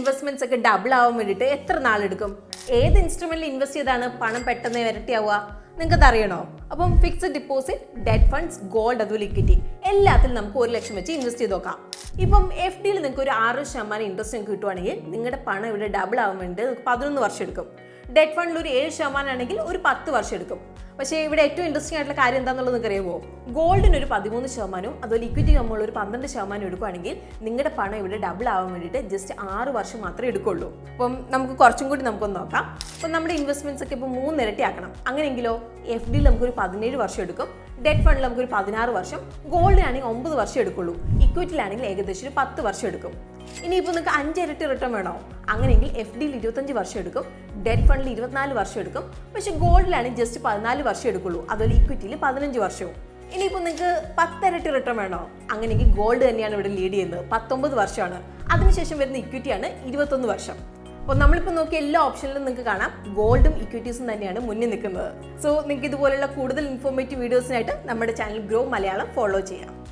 Investments ഒക്കെ double ആവാൻ വേണ്ടിയിട്ട് എത്ര നാളെടുക്കും? ഏത് ഇൻസ്ട്രുമെന്റിൽ ഇൻവെസ്റ്റ് ചെയ്താണ് പണം പെട്ടെന്ന് ഇരട്ടിയാവുക? നിങ്ങൾക്ക് അറിയണോ? അപ്പം fixed deposit, debt funds, gold, അതുപോലെ ഇക്വിറ്റി എല്ലാത്തിലും നമുക്ക് 1 ലക്ഷം വെച്ച് ഇൻവെസ്റ്റ് ചെയ്ത് നോക്കാം. ഇപ്പം എഫ് ഡിയിൽ നിങ്ങൾക്ക് ഒരു 6% ഇൻട്രസ്റ്റ് കിട്ടുവാണെങ്കിൽ നിങ്ങളുടെ പണം ഇവിടെ ഡബിൾ ആവാൻ വേണ്ടി 11 വർഷം എടുക്കും. ഡെറ്റ് ഫണ്ടിൽ ഒരു 7% ആണെങ്കിൽ ഒരു 10 വർഷം എടുക്കും. പക്ഷേ ഇവിടെ ഏറ്റവും ഇൻട്രസ്റ്റിംഗ് ആയിട്ടുള്ള കാര്യം എന്താണെന്നുള്ളത് നിങ്ങൾക്ക് അറിയുമോ? ഗോൾഡിന് ഒരു 13%, അതുപോലെ ഇക്വിറ്റി നമ്മൾ ഒരു 12% എടുക്കുകയാണെങ്കിൽ നിങ്ങളുടെ പണം ഇവിടെ ഡബിൾ ആവാൻ വേണ്ടിയിട്ട് ജസ്റ്റ് 6 വർഷം മാത്രമേ എടുക്കുള്ളൂ. അപ്പം നമുക്ക് കുറച്ചും കൂടി നമുക്കൊന്ന് നോക്കാം. അപ്പം നമ്മുടെ ഇൻവെസ്റ്റ്മെന്റ്സ് ഒക്കെ ഇപ്പോൾ 3 ഇരട്ടി ആക്കണം. അങ്ങനെയെങ്കിലോ എഫ് ഡിയിൽ നമുക്കൊരു 17 വർഷം എടുക്കും, ഡെറ്റ് ഫണ്ടിൽ നമുക്കൊരു 16 വർഷം, ഗോൾഡിനാണെങ്കിൽ 9 വർഷം എടുക്കുള്ളൂ, ഇക്വിറ്റിയിലാണെങ്കിൽ ഏകദേശം ഒരു 10 വർഷം എടുക്കും. ഇനിയിപ്പോൾ നിങ്ങൾക്ക് 5 ഇരട്ടി റിട്ടേൺ വേണോ? അങ്ങനെയെങ്കിൽ എഫ് ഡിയിൽ 25 വർഷം എടുക്കും, ഡെറ്റ് ഫണ്ടിൽ 24 വർഷം എടുക്കും, പക്ഷേ ഗോൾഡിലാണെങ്കിൽ ജസ്റ്റ് 14 വർഷം എടുക്കുള്ളൂ, അതുപോലെ ഇക്വിറ്റിയിൽ 15 വർഷവും. ഇനിയിപ്പോൾ നിങ്ങൾക്ക് 10 ഇരട്ടി റിട്ടേൺ വേണോ? അങ്ങനെയെങ്കിൽ ഗോൾഡ് തന്നെയാണ് ഇവിടെ ലീഡ് ചെയ്യുന്നത്, 19 വർഷമാണ്. അതിനുശേഷം വരുന്ന ഇക്വിറ്റിയാണ് 21 വർഷം. അപ്പോൾ നമ്മളിപ്പോൾ നോക്കിയ എല്ലാ ഓപ്ഷനിലും നിങ്ങൾക്ക് കാണാം ഗോൾഡും ഇക്വിറ്റീസും തന്നെയാണ് മുന്നിൽ നിൽക്കുന്നത്. സോ നിങ്ങൾക്ക് ഇതുപോലുള്ള കൂടുതൽ ഇൻഫോർമേറ്റീവ് വീഡിയോസിനായിട്ട് നമ്മുടെ ചാനൽ ഗ്രോ മലയാളം ഫോളോ ചെയ്യാം.